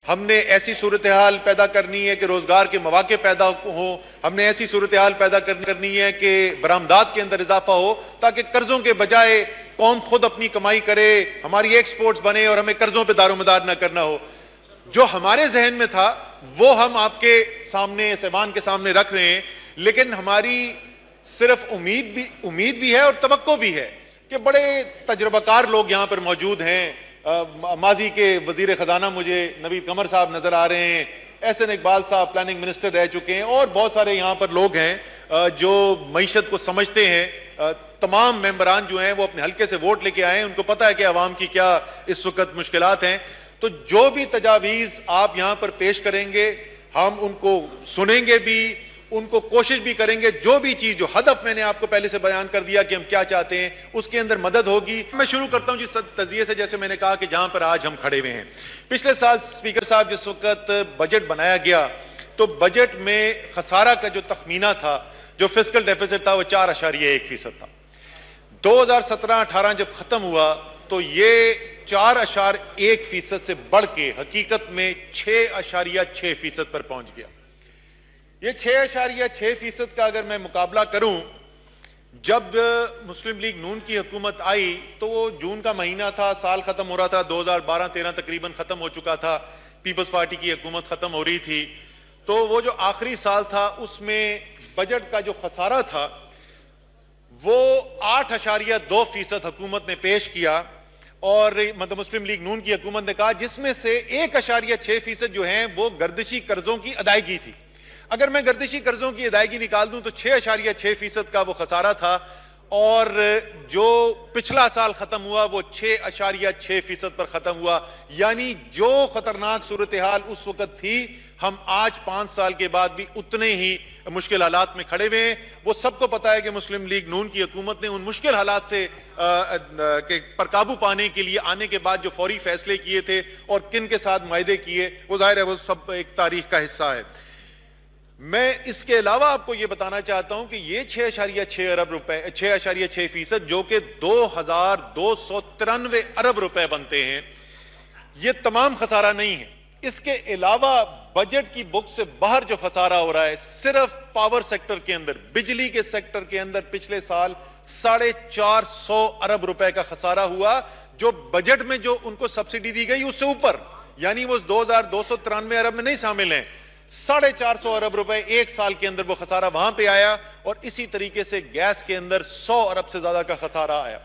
हमने ऐसी सूरत हाल पैदा करनी है कि रोजगार के मौके पैदा हो। हमने ऐसी सूरत हाल पैदा करनी है कि बरामदात के अंदर इजाफा हो, ताकि कर्जों के बजाय कौम खुद अपनी कमाई करे, हमारी एक्सपोर्ट्स बने और हमें कर्जों पर दारोमदार न करना हो। जो हमारे जहन में था वो हम आपके सामने, सामान के सामने रख रहे हैं, लेकिन हमारी सिर्फ उम्मीद भी है और तवक्को भी है कि बड़े तजुर्बाकार लोग यहां पर मौजूद हैं। माजी के वजीर खजाना मुझे नवीद कमर साहब नजर आ रहे हैं, एहसन इकबाल साहब प्लानिंग मिनिस्टर रह चुके हैं, और बहुत सारे यहां पर लोग हैं जो मईशत को समझते हैं। तमाम मेंबरान जो हैं वो अपने हल्के से वोट लेके आए हैं, उनको पता है कि अवाम की क्या इस वक्त मुश्किलात हैं। तो जो भी तजावीज आप यहां पर पेश करेंगे हम उनको सुनेंगे भी, उनको कोशिश भी करेंगे। जो भी चीज, जो हदफ मैंने आपको पहले से बयान कर दिया कि हम क्या चाहते हैं, उसके अंदर मदद होगी। मैं शुरू करता हूं जिस तजिए से, जैसे मैंने कहा कि जहां पर आज हम खड़े हुए हैं। पिछले साल स्पीकर साहब जिस वक्त बजट बनाया गया तो बजट में खसारा का जो तखमीना था, जो फिस्कल डेफिसिट था, वो 4.1% था। 2017-18 जब खत्म हुआ तो ये 4.1% से बढ़ के हकीकत में 6.6% पर पहुंच गया। ये 6.6% का अगर मैं मुकाबला करूं, जब मुस्लिम लीग नून की हुकूमत आई तो वो जून का महीना था, साल खत्म हो रहा था, 2012-13 तकरीबन खत्म हो चुका था, पीपल्स पार्टी की हुकूमत खत्म हो रही थी। तो वो जो आखिरी साल था उसमें बजट का जो खसारा था वो 8.2% हुकूमत ने पेश किया, और मतलब मुस्लिम लीग नून की हुकूमत ने कहा, जिसमें से 1.6% जो है वो गर्दिशी कर्जों की अदायगी थी। अगर मैं गर्दिशी कर्जों की अदायगी निकाल दूं तो 6.6% का वो खसारा था, और जो पिछला साल खत्म हुआ वो 6.6% पर खत्म हुआ। यानी जो खतरनाक सूरत हाल उस वक्त थी, हम आज 5 साल के बाद भी उतने ही मुश्किल हालात में खड़े हुए हैं। वो सबको पता है कि मुस्लिम लीग नून की हुकूमत ने उन मुश्किल हालात से पर काबू पाने के लिए आने के बाद जो फौरी फैसले किए थे और किन के साथ मुआहदे किए, वो जाहिर है वो सब एक तारीख का हिस्सा है। मैं इसके अलावा आपको यह बताना चाहता हूं कि यह 6.6 अरब रुपए, 6.6% जो कि 2,293 अरब रुपए बनते हैं, यह तमाम खसारा नहीं है। इसके अलावा बजट की बुक से बाहर जो खसारा हो रहा है, सिर्फ पावर सेक्टर के अंदर, बिजली के सेक्टर के अंदर पिछले साल 450 अरब रुपए का खसारा हुआ, जो बजट में जो उनको सब्सिडी दी गई उससे ऊपर, यानी वो 2,293 अरब में नहीं शामिल हैं। 450 अरब रुपए एक साल के अंदर वो खसारा वहां पे आया, और इसी तरीके से गैस के अंदर 100 अरब से ज्यादा का खसारा आया।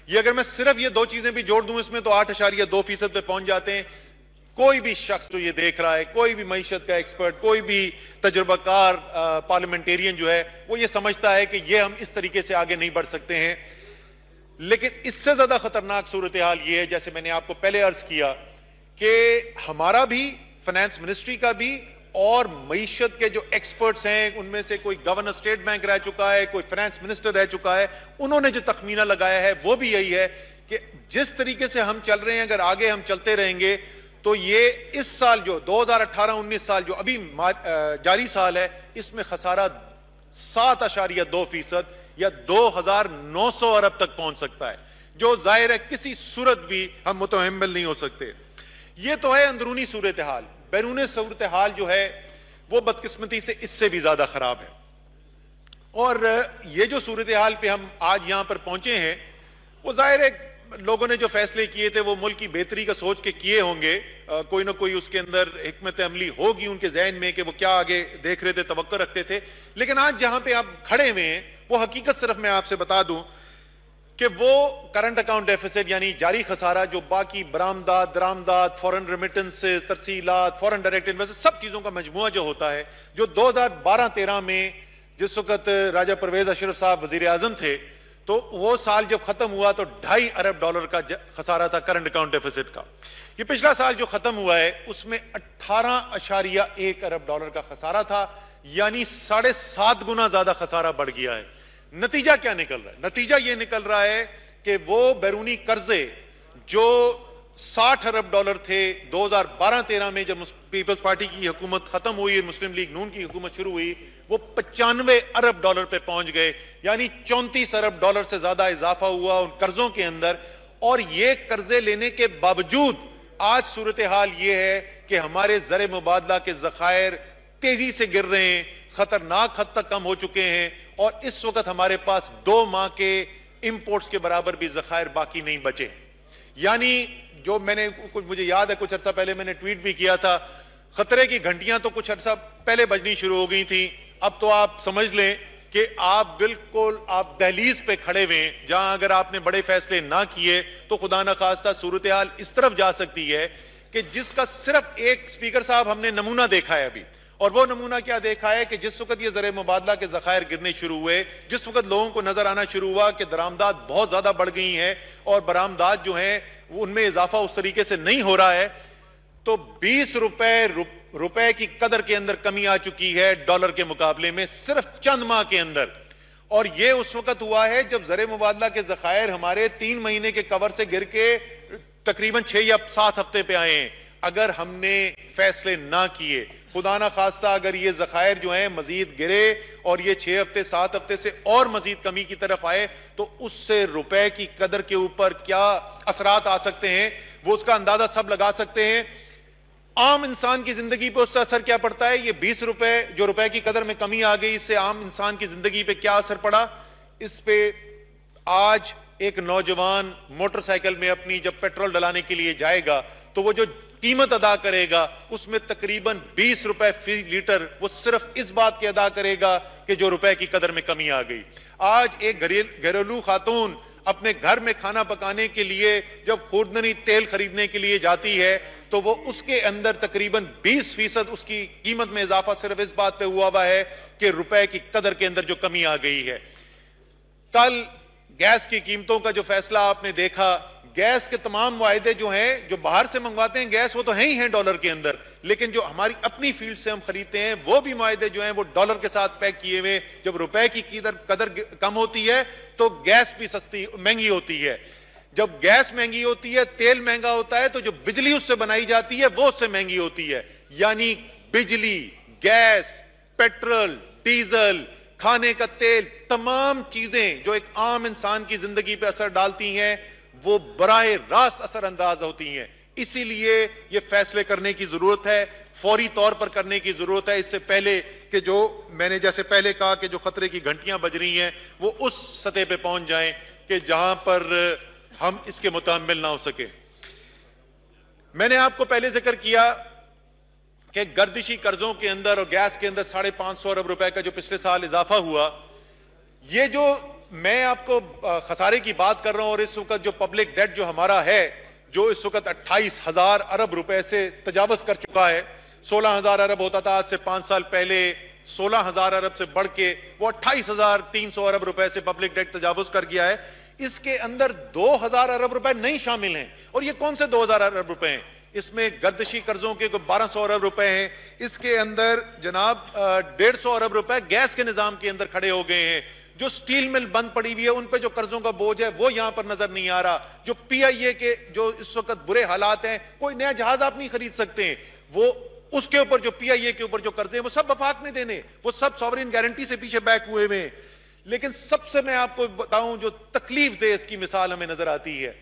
ये अगर मैं सिर्फ ये दो चीजें भी जोड़ दूं इसमें तो 8.2% पे पहुंच जाते हैं। कोई भी शख्स जो ये देख रहा है, कोई भी मईशत का एक्सपर्ट, कोई भी तजुर्बाकार पार्लियामेंटेरियन जो है, वो ये समझता है कि ये हम इस तरीके से आगे नहीं बढ़ सकते हैं। लेकिन इससे ज्यादा खतरनाक सूरत हाल ये है, जैसे मैंने आपको पहले अर्ज किया, कि हमारा भी, फाइनेंस मिनिस्ट्री का भी, और मईशत के जो एक्सपर्ट्स हैं उनमें से कोई गवर्नर स्टेट बैंक रह चुका है, कोई फाइनेंस मिनिस्टर रह चुका है, उन्होंने जो तखमीना लगाया है वो भी यही है कि जिस तरीके से हम चल रहे हैं, अगर आगे हम चलते रहेंगे तो ये इस साल जो 2018-19 साल जो अभी जारी साल है, इसमें खसारा 7.2% या 2,900 अरब तक पहुंच सकता है, जो जाहिर है किसी सूरत भी हम मुतहम्मिल नहीं हो सकते। ये तो है अंदरूनी सूरत हाल। बैरूनी सूरत हाल जो है वो बदकिस्मती से इससे भी ज्यादा खराब है। और ये जो सूरत हाल पे हम आज यहां पर पहुंचे हैं, वो जाहिर है लोगों ने जो फैसले किए थे वो मुल्क की बेहतरी का सोच के किए होंगे। कोई ना कोई उसके अंदर हिकमत अमली होगी उनके जहन में कि वो क्या आगे देख रहे थे, तवक्को रखते थे। लेकिन आज जहां पे आप खड़े हुए हैं वो हकीकत सिर्फ मैं आपसे बता दूं कि वो करंट अकाउंट डेफिसिट यानी जारी खसारा, जो बाकी बरामदात, दरामदात, फॉरेन रेमिटेंसेस, तरसीलात, फॉरेन डायरेक्ट इन्वेस्टमेंट, सब चीजों का मजमुआ जो होता है, जो 2012-13 में जिस वक्त राजा परवेज अशरफ साहब वजीर आजम थे, तो वो साल जब खत्म हुआ तो $2.5 अरब का खसारा था करंट अकाउंट डेफिसिट का। ये पिछला साल जो खत्म हुआ है उसमें 18.1 अरब डॉलर का खसारा था, यानी 7.5 गुना ज्यादा खसारा बढ़ गया है। नतीजा क्या निकल रहा है? नतीजा यह निकल रहा है कि वो बैरूनी कर्जे जो 60 अरब डॉलर थे 2012-13 में जब पीपल्स पार्टी की हुकूमत खत्म हुई, मुस्लिम लीग नून की हुकूमत शुरू हुई, वो 95 अरब डॉलर पे पहुंच गए, यानी 34 अरब डॉलर से ज्यादा इजाफा हुआ उन कर्जों के अंदर। और ये कर्जे लेने के बावजूद आज सूरत हाल ये है कि हमारे ज़र मुबादला के ज़खायर तेजी से गिर रहे हैं, खतरनाक हद तक कम हो चुके हैं और इस वक्त हमारे पास 2 माह के इंपोर्ट्स के बराबर भी ज़खायर बाकी नहीं बचे। यानी जो मैंने कुछ मुझे याद है कुछ अर्सा पहले मैंने ट्वीट भी किया था, खतरे की घंटियां तो कुछ अर्सा पहले बजनी शुरू हो गई थी। अब तो आप समझ लें कि आप बिल्कुल आप दहलीज पे खड़े हुए हैं, जहां अगर आपने बड़े फैसले ना किए तो खुदा न खास्ता सूरत हाल इस तरफ जा सकती है कि जिसका सिर्फ एक स्पीकर साहब हमने नमूना देखा है अभी। और वो नमूना क्या देखा है कि जिस वक्त ये ज़र मुबादला के ज़खायर गिरने शुरू हुए, जिस वक्त लोगों को नजर आना शुरू हुआ कि दरामदात बहुत ज्यादा बढ़ गई हैं और बरामदात जो है उनमें इजाफा उस तरीके से नहीं हो रहा है, तो 20 रुपए की कदर के अंदर कमी आ चुकी है डॉलर के मुकाबले में सिर्फ चंद माह के अंदर। और यह उस वक्त हुआ है जब ज़र मुबादला के ज़खायर हमारे 3 महीने के कवर से गिर के तकरीबन 6 या 7 हफ्ते पे आए हैं। अगर हमने फैसले ना किए, खुदा ना खास्ता अगर ये ज़खायर जो है मजीद गिरे और ये 6 हफ्ते 7 हफ्ते से और मजीद कमी की तरफ आए, तो उससे रुपए की कदर के ऊपर क्या असरात आ सकते हैं वो उसका अंदाजा सब लगा सकते हैं। आम इंसान की जिंदगी पे उसका असर क्या पड़ता है, ये 20 रुपए जो रुपए की कदर में कमी आ गई, इससे आम इंसान की जिंदगी पे क्या असर पड़ा। इस पे आज एक नौजवान मोटरसाइकिल में अपनी जब पेट्रोल डलाने के लिए जाएगा तो वो जो कीमत अदा करेगा उसमें तकरीबन 20 रुपए फी लीटर वो सिर्फ इस बात के अदा करेगा कि जो रुपए की कदर में कमी आ गई। आज एक घरेलू खातून अपने घर में खाना पकाने के लिए जब खुर्दनी तेल खरीदने के लिए जाती है तो वो उसके अंदर तकरीबन 20% उसकी कीमत में इजाफा सिर्फ इस बात पे हुआ है कि रुपए की कदर के अंदर जो कमी आ गई है। कल गैस की कीमतों का जो फैसला आपने देखा, गैस के तमाम मुआहदे जो हैं, जो बाहर से मंगवाते हैं गैस वो तो है ही हैं डॉलर के अंदर, लेकिन जो हमारी अपनी फील्ड से हम खरीदते हैं वो भी मुआहदे जो हैं वो डॉलर के साथ पैक किए हुए। जब रुपए की कदर कम होती है तो गैस भी सस्ती महंगी होती है। जब गैस महंगी होती है, तेल महंगा होता है, तो जो बिजली उससे बनाई जाती है वो उससे महंगी होती है। यानी बिजली, गैस, पेट्रोल, डीजल, खाने का तेल, तमाम चीजें जो एक आम इंसान की जिंदगी पे असर डालती हैं वो बराए रास्त असरअंदाज होती हैं। इसीलिए ये फैसले करने की जरूरत है, फौरी तौर पर करने की जरूरत है, इससे पहले कि जो मैंने जैसे पहले कहा कि जो खतरे की घंटियां बज रही हैं वो उस सतह पे पहुंच जाएं कि जहां पर हम इसके मुताबिल ना हो सके। मैंने आपको पहले जिक्र किया कि गर्दिशी कर्जों के अंदर और गैस के अंदर 550 अरब रुपए का जो पिछले साल इजाफा हुआ, ये जो मैं आपको खसारे की बात कर रहा हूं और इस वक्त जो पब्लिक डेट जो हमारा है जो इस वक्त 28,000 अरब रुपए से तजावज कर चुका है। 16,000 अरब होता था आज से 5 साल पहले, 16,000 अरब से बढ़ के वो 28,300 अरब रुपए से पब्लिक डेट तजावज कर गया है। इसके अंदर 2,000 अरब रुपए नहीं शामिल हैं। और ये कौन से 2,000 अरब रुपए हैं? इसमें गर्दिशी कर्जों के 1200 अरब रुपए हैं। इसके अंदर जनाब 150 अरब रुपए गैस के निजाम के अंदर खड़े हो गए हैं। जो स्टील मिल बंद पड़ी हुई है उन पे जो कर्जों का बोझ है वो यहां पर नजर नहीं आ रहा। जो पीआईए के जो इस वक्त बुरे हालात हैं, कोई नया जहाज आप नहीं खरीद सकते हैं, वो उसके ऊपर जो पीआईए के ऊपर जो कर्जे हैं वो सब वफाक ने देने, वो सब सॉवरेन गारंटी से पीछे बैक हुए हुए। लेकिन सबसे मैं आपको बताऊं जो तकलीफ दे इसकी मिसाल हमें नजर आती है,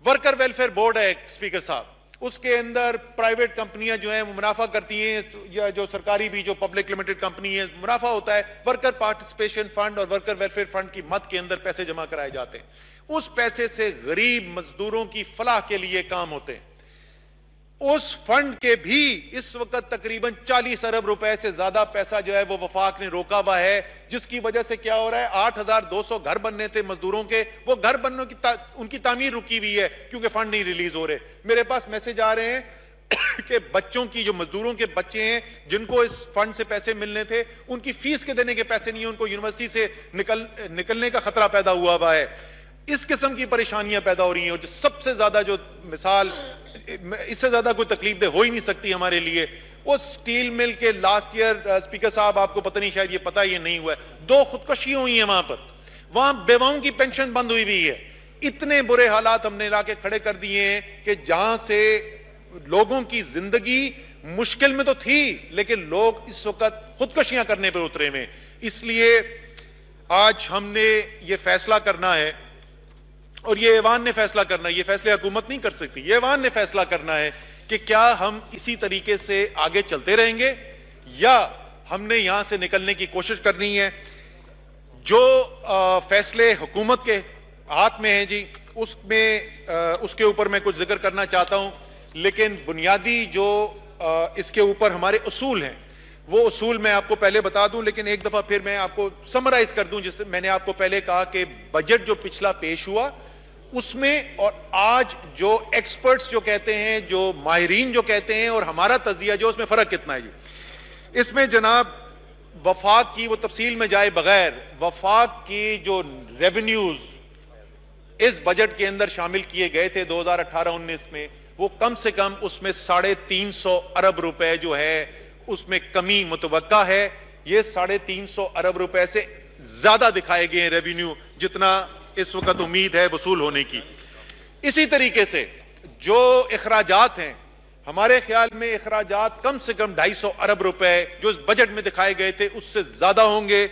वर्कर वेलफेयर बोर्ड है स्पीकर साहब, उसके अंदर प्राइवेट कंपनियां जो हैं वो मुनाफा करती हैं या जो सरकारी भी जो पब्लिक लिमिटेड कंपनी है मुनाफा होता है। वर्कर पार्टिसिपेशन फंड और वर्कर वेलफेयर फंड की मद के अंदर पैसे जमा कराए जाते हैं। उस पैसे से गरीब मजदूरों की फलाह के लिए काम होते हैं। उस फंड के भी इस वक्त तकरीबन 40 अरब रुपए से ज्यादा पैसा जो है वो वफाक ने रोका हुआ है, जिसकी वजह से क्या हो रहा है 8,200 घर बनने थे मजदूरों के, वो घर बनने की उनकी तामीर रुकी हुई है क्योंकि फंड नहीं रिलीज हो रहे। मेरे पास मैसेज आ रहे हैं कि बच्चों की जो मजदूरों के बच्चे हैं जिनको इस फंड से पैसे मिलने थे उनकी फीस के देने के पैसे नहीं है, उनको यूनिवर्सिटी से निकलने का खतरा पैदा हुआ है। इस किस्म की परेशानियां पैदा हो रही हैं। और जो सबसे ज्यादा जो मिसाल इससे ज्यादा कोई तकलीफ दे हो ही नहीं सकती हमारे लिए, वो स्टील मिल के लास्ट ईयर स्पीकर साहब आपको पता नहीं, शायद ये पता ये नहीं हुआ है, 2 खुदकुशियां हुई हैं वहां पर। वहां बेवाओं की पेंशन बंद हुई है। इतने बुरे हालात हमने लाके खड़े कर दिए हैं कि जहां से लोगों की जिंदगी मुश्किल में तो थी लेकिन लोग इस वक्त खुदकुशियां करने पर उतरे हुए। इसलिए आज हमने ये फैसला करना है और ये ऐवान ने फैसला करना है, ये फैसले हुकूमत नहीं कर सकती, ये ऐवान ने फैसला करना है कि क्या हम इसी तरीके से आगे चलते रहेंगे या हमने यहां से निकलने की कोशिश करनी है। जो फैसले हुकूमत के हाथ में हैं जी, उसके ऊपर मैं कुछ जिक्र करना चाहता हूं, लेकिन बुनियादी जो इसके ऊपर हमारे उसूल हैं, वो उसूल मैं आपको पहले बता दूं, लेकिन एक दफा फिर मैं आपको समराइज कर दूं। जिससे मैंने आपको पहले कहा कि बजट जो पिछला पेश हुआ उसमें और आज जो एक्सपर्ट्स जो कहते हैं, जो माहिरीन जो कहते हैं और हमारा तजिया जो, उसमें फर्क कितना है जी। इसमें जनाब वफाक की, वो तफसील में जाए बगैर, वफाक की जो रेवेन्यूज इस बजट के अंदर शामिल किए गए थे 2018-19 में, वो कम से कम उसमें 350 अरब रुपए जो है उसमें कमी मुतवक्का है। ये 350 अरब रुपए से ज्यादा दिखाए गए रेवेन्यू जितना इस वक्त उम्मीद है वसूल होने की। इसी तरीके से जो इखराजात हैं, हमारे ख्याल में इखराजात कम से कम 250 अरब रुपए जो इस बजट में दिखाए गए थे उससे ज्यादा होंगे।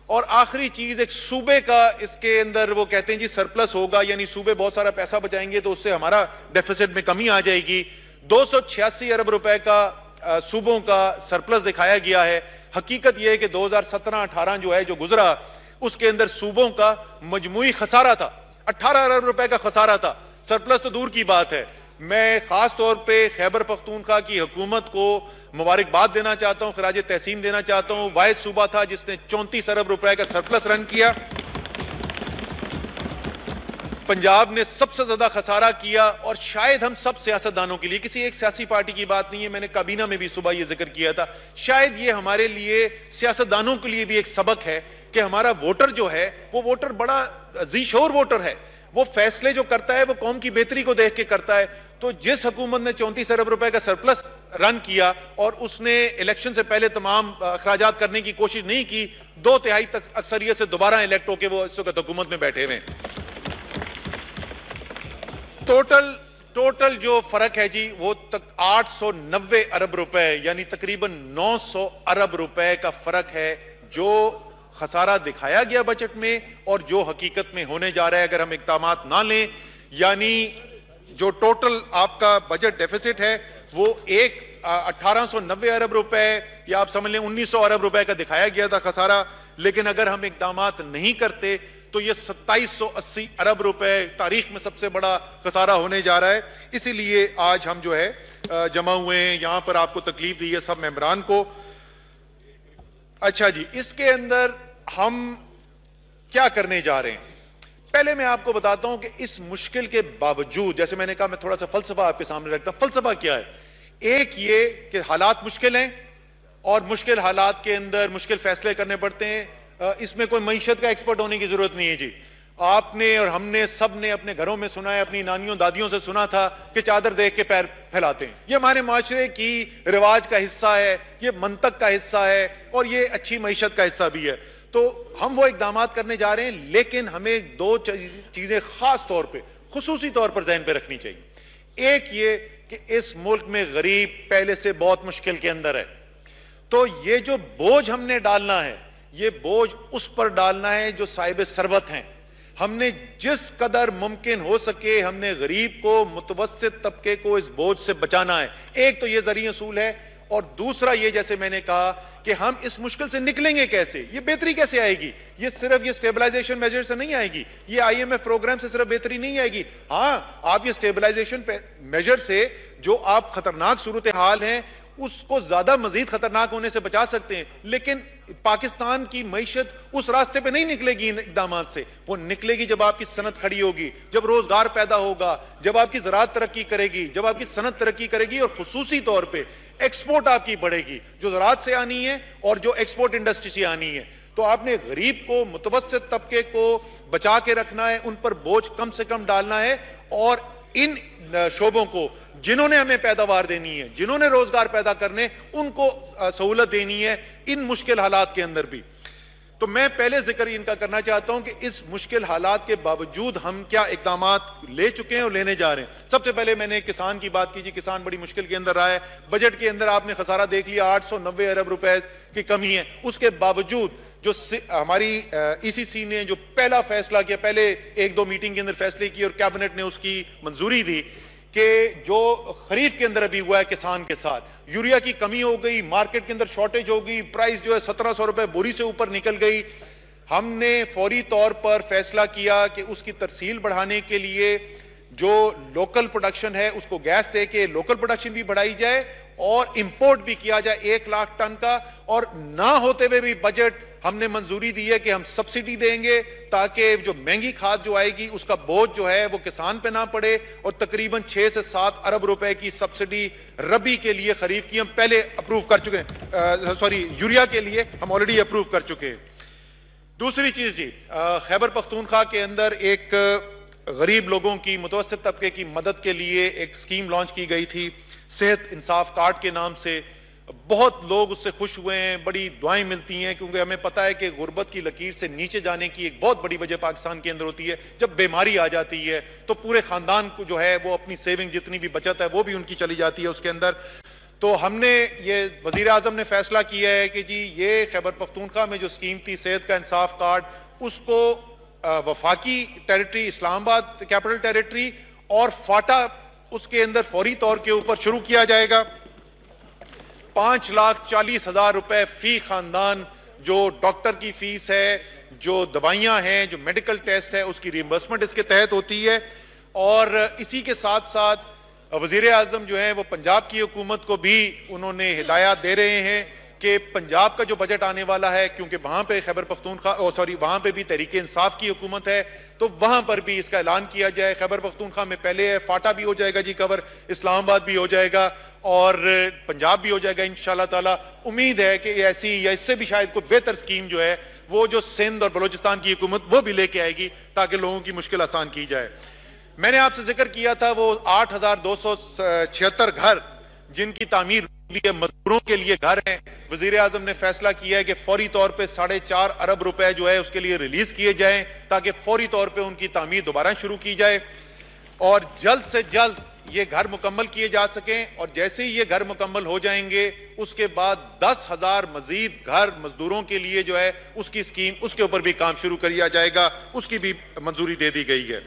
और आखिरी चीज, एक सूबे का इसके अंदर वो कहते हैं जी सरप्लस होगा, यानी सूबे बहुत सारा पैसा बचाएंगे तो उससे हमारा डेफिसिट में कमी आ जाएगी। 286 अरब रुपए का सूबों का सरप्लस दिखाया गया है। हकीकत यह है कि 2017-18 जो है, जो गुजरा, उसके अंदर सूबों का मजमूई खसारा था, 18 अरब रुपए का खसारा था। सरप्लस तो दूर की बात है। मैं खास तौर पे खैबर पख्तूनख्वा की हुकूमत को मुबारकबाद देना चाहता हूं, खराज तहसीन देना चाहता हूं। वाहिद सूबा था जिसने 34 अरब रुपए का सरप्लस रन किया। पंजाब ने सबसे ज्यादा खसारा किया। और शायद हम सब सियासतदानों के लिए, किसी एक सियासी पार्टी की बात नहीं है, मैंने काबीना में भी सुबह यह जिक्र किया था, शायद ये हमारे लिए, सियासतदानों के लिए भी एक सबक है कि हमारा वोटर जो है, वो वोटर बड़ा जीशोर वोटर है। वो फैसले जो करता है वो कौम की बेहतरी को देख के करता है। तो जिस हुकूमत ने 34 अरब रुपए का सरप्लस रन किया और उसने इलेक्शन से पहले तमाम अखराजात करने की कोशिश नहीं की, 2/3 तक अक्सरियत से दोबारा इलेक्ट होकर वो इस वक्त हुकूमत में बैठे हुए। टोटल जो फर्क है जी, वो तक 890 अरब रुपए, यानी तकरीबन 900 अरब रुपए का फर्क है जो खसारा दिखाया गया बजट में और जो हकीकत में होने जा रहा है अगर हम इक़दामात ना लें। यानी जो टोटल आपका बजट डेफिसिट है वो 1890 अरब रुपए, या आप समझ लें 1900 अरब रुपए का दिखाया गया था खसारा, लेकिन अगर हम इक़दामात नहीं करते तो ये 2780 अरब रुपए तारीख में सबसे बड़ा खसारा होने जा रहा है। इसीलिए आज हम जो है जमा हुए हैं, यहां पर आपको तकलीफ दी है सब मेंबरान को। अच्छा जी, इसके अंदर हम क्या करने जा रहे हैं, पहले मैं आपको बताता हूं कि इस मुश्किल के बावजूद, जैसे मैंने कहा मैं थोड़ा सा फलसफा आपके सामने रखता हूं। फलसफा क्या है? एक ये कि हालात मुश्किल हैं और मुश्किल हालात के अंदर मुश्किल फैसले करने पड़ते हैं। इसमें कोई मईशत का एक्सपर्ट होने की जरूरत नहीं है जी। आपने और हमने सब ने अपने घरों में सुना है, अपनी नानियों दादियों से सुना था कि चादर देख के पैर फैलाते हैं। ये हमारे माशरे की रिवाज का हिस्सा है, ये मंतक का हिस्सा है और ये अच्छी मईशत का हिस्सा भी है। तो हम वो इकदामात करने जा रहे हैं, लेकिन हमें दो चीजें खास तौर पे, खुसूसी तौर पर ज़हन पे रखनी चाहिए। एक ये कि इस मुल्क में गरीब पहले से बहुत मुश्किल के अंदर है, तो ये जो बोझ हमने डालना है, ये बोझ उस पर डालना है जो साहिब सरवत हैं। हमने जिस कदर मुमकिन हो सके हमने गरीब को, मुतवस्सित तबके को इस बोझ से बचाना है। एक तो ये जरिए असूल है, और दूसरा ये, जैसे मैंने कहा कि हम इस मुश्किल से निकलेंगे कैसे, ये बेहतरी कैसे आएगी। ये सिर्फ ये स्टेबलाइजेशन मेजर से नहीं आएगी, ये IMF प्रोग्राम से सिर्फ बेहतरी नहीं आएगी। हां, आप ये स्टेबलाइजेशन मेजर से जो आप खतरनाक सूरत हाल हैं उसको ज्यादा मजीद खतरनाक होने से बचा सकते हैं, लेकिन पाकिस्तान की मईशत उस रास्ते पे नहीं निकलेगी इन इक़दामात से। वो निकलेगी जब आपकी सनत खड़ी होगी, जब रोजगार पैदा होगा, जब आपकी ज़राअत तरक्की करेगी, जब आपकी सनत तरक्की करेगी और खुसूसी तौर पे एक्सपोर्ट आपकी बढ़ेगी, जो ज़राअत से आनी है और जो एक्सपोर्ट इंडस्ट्री से आनी है। तो आपने गरीब को, मुतवस्सित तबके को बचा के रखना है, उन पर बोझ कम से कम डालना है, और इन शोबों को जिन्होंने हमें पैदावार देनी है, जिन्होंने रोजगार पैदा करने, उनको सहूलत देनी है इन मुश्किल हालात के अंदर भी। तो मैं पहले जिक्र इनका करना चाहता हूं कि इस मुश्किल हालात के बावजूद हम क्या इकदामात ले चुके हैं और लेने जा रहे हैं। सबसे पहले मैंने किसान की बात की जी, किसान बड़ी मुश्किल के अंदर रहा है। बजट के अंदर आपने खसारा देख लिया, 890 अरब रुपए की कमी है। उसके बावजूद जो हमारी ECC ने जो पहला फैसला किया, पहले 1-2 मीटिंग के अंदर फैसले किए और कैबिनेट ने उसकी मंजूरी दी कि जो खरीफ के अंदर अभी हुआ है किसान के साथ, यूरिया की कमी हो गई, मार्केट के अंदर शॉर्टेज हो गई, प्राइस जो है 1700 रुपए बोरी से ऊपर निकल गई। हमने फौरी तौर पर फैसला किया कि उसकी तरसील बढ़ाने के लिए जो लोकल प्रोडक्शन है उसको गैस दे के लोकल प्रोडक्शन भी बढ़ाई जाए और इंपोर्ट भी किया जाए 1 लाख टन का। और ना होते हुए भी बजट हमने मंजूरी दी है कि हम सब्सिडी देंगे ताकि जो महंगी खाद जो आएगी उसका बोझ जो है वो किसान पे ना पड़े। और तकरीबन 6 से 7 अरब रुपए की सब्सिडी रबी के लिए खरीफ की हम पहले अप्रूव कर चुके हैं, यूरिया के लिए हम ऑलरेडी अप्रूव कर चुके हैं। दूसरी चीज जी, खैबर पख्तूनख्वा के अंदर एक गरीब लोगों की, मुतवस्सित तबके की मदद के लिए एक स्कीम लॉन्च की गई थी सेहत इंसाफ कार्ड के नाम से। बहुत लोग उससे खुश हुए हैं, बड़ी दुआएं मिलती हैं, क्योंकि हमें पता है कि गुर्बत की लकीर से नीचे जाने की एक बहुत बड़ी वजह पाकिस्तान के अंदर होती है। जब बीमारी आ जाती है तो पूरे खानदान को जो है वो अपनी सेविंग जितनी भी बचत है वो भी उनकी चली जाती है उसके अंदर। तो हमने ये, वजीर आजम ने फैसला किया है कि जी ये खैबर पख्तूनख्वा में जो स्कीम थी सेहत का इंसाफ कार्ड, उसको वफाकी टेरिटरी, इस्लामाबाद कैपिटल टेरिटरी और फाटा उसके अंदर फौरी तौर के ऊपर शुरू किया जाएगा। 5,40,000 रुपए फी खानदान जो डॉक्टर की फीस है, जो दवाइयां हैं, जो मेडिकल टेस्ट है, उसकी रिइंबर्समेंट इसके तहत होती है। और इसी के साथ साथ वजीर आजम जो है वो पंजाब की हुकूमत को भी उन्होंने हिदायत दे रहे हैं कि पंजाब का जो बजट आने वाला है, क्योंकि वहां पे खैबर पख्तूनख्वा वहां पे भी तहरीक इंसाफ की हुकूमत है, तो वहां पर भी इसका ऐलान किया जाए। खैबर पख्तूनख्वा में पहले है, फाटा भी हो जाएगा जी कवर, इस्लामाबाद भी हो जाएगा और पंजाब भी हो जाएगा इंशाअल्लाह ताला। उम्मीद है कि ऐसी या इससे भी शायद कोई बेहतर स्कीम जो है वो जो सिंध और बलोचिस्तान की हुकूमत वो भी लेके आएगी ताकि लोगों की मुश्किल आसान की जाए। मैंने आपसे जिक्र किया था वो 8,276 घर जिनकी तामीर मजदूरों के लिए घर हैं। वजीर आजम ने फैसला किया है कि फौरी तौर पे 4.5 अरब रुपए जो है उसके लिए रिलीज किए जाएं ताकि फौरी तौर पे उनकी तामीर दोबारा शुरू की जाए और जल्द से जल्द ये घर मुकम्मल किए जा सकें। और जैसे ही ये घर मुकम्मल हो जाएंगे उसके बाद 10,000 मजीद घर मजदूरों के लिए जो है उसकी स्कीम, उसके ऊपर भी काम शुरू किया जाएगा, उसकी भी मंजूरी दे दी गई है।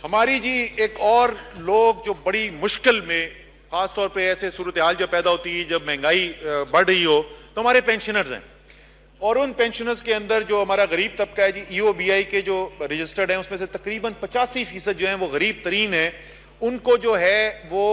हमारी जी एक और लोग जो बड़ी मुश्किल में, खासतौर पे ऐसे सूरत हाल जब पैदा होती है जब महंगाई बढ़ रही हो, तो हमारे पेंशनर्स हैं। और उन पेंशनर्स के अंदर जो हमारा गरीब तबका है जी, EOBI के जो रजिस्टर्ड हैं उसमें से तकरीबन 85% जो है वो गरीब तरीन है। उनको जो है वो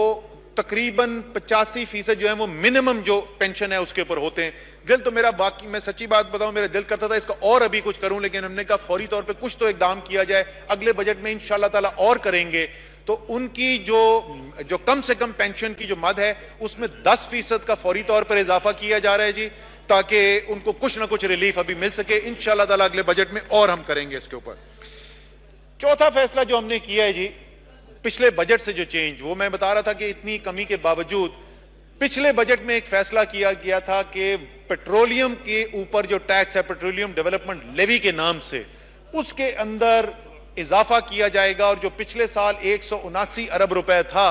तकरीबन 85% जो है वो मिनिमम जो पेंशन है उसके ऊपर होते हैं। दिल तो मेरा, बाकी मैं सच्ची बात बताऊं, मेरा दिल करता था इसका और अभी कुछ करूं, लेकिन हमने कहा फौरी तौर पे कुछ तो इकदाम किया जाए, अगले बजट में इंशाअल्लाह ताला और करेंगे। तो उनकी जो कम से कम पेंशन की जो मद है उसमें 10% का फौरी तौर पर इजाफा किया जा रहा है जी, ताकि उनको कुछ ना कुछ रिलीफ अभी मिल सके। इंशाअल्लाह ताला अगले बजट में और हम करेंगे इसके ऊपर। चौथा फैसला जो हमने किया है जी, पिछले बजट से जो चेंज, वो मैं बता रहा था कि इतनी कमी के बावजूद पिछले बजट में एक फैसला किया गया था कि पेट्रोलियम के ऊपर जो टैक्स है, पेट्रोलियम डेवलपमेंट लेवी के नाम से, उसके अंदर इजाफा किया जाएगा और जो पिछले साल 179 अरब रुपए था